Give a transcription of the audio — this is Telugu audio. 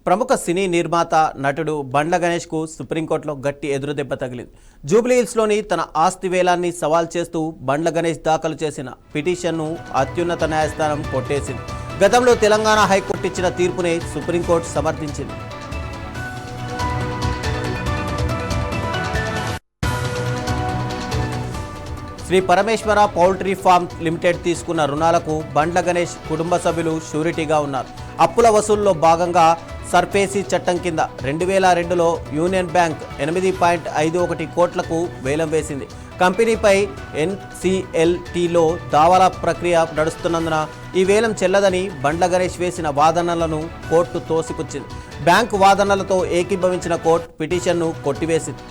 ప్రముఖ సినీ నిర్మాత నటుడు బండ్ల గణేష్కు సుప్రీంకోర్టులో గట్టి ఎదురుదెబ్బ తగిలింది. జూబ్లీహిల్స్లోని తన ఆస్తి వేలాన్ని సవాల్ చేస్తూ బండ్ల గణేష్ దాఖలు చేసిన పిటిషన్ను అత్యున్నత న్యాయస్థానం కొట్టేసింది. గతంలో తెలంగాణ హైకోర్టు ఇచ్చిన తీర్పునే సుప్రీంకోర్టు సమర్థించింది. శ్రీ పరమేశ్వర పౌల్ట్రీ ఫార్మ్ లిమిటెడ్ తీసుకున్న రుణాలకు బండ్ల గణేష్ కుటుంబ సభ్యులు షూరిటీగా ఉన్నారు. అప్పుల వసూలులో భాగంగా సర్ఫేసీ చట్టం కింద 2002లో యూనియన్ బ్యాంక్ 8.51 కోట్లకు వేలం వేసింది. కంపెనీపై NCLTలో దావాల ప్రక్రియ నడుస్తున్నందున ఈ వేలం చెల్లదని బండ్ల గణేష్ వేసిన వాదనలను కోర్టు తోసిపుచ్చింది. బ్యాంకు వాదనలతో ఏకీభవించిన కోర్టు పిటిషన్ను కొట్టివేసింది.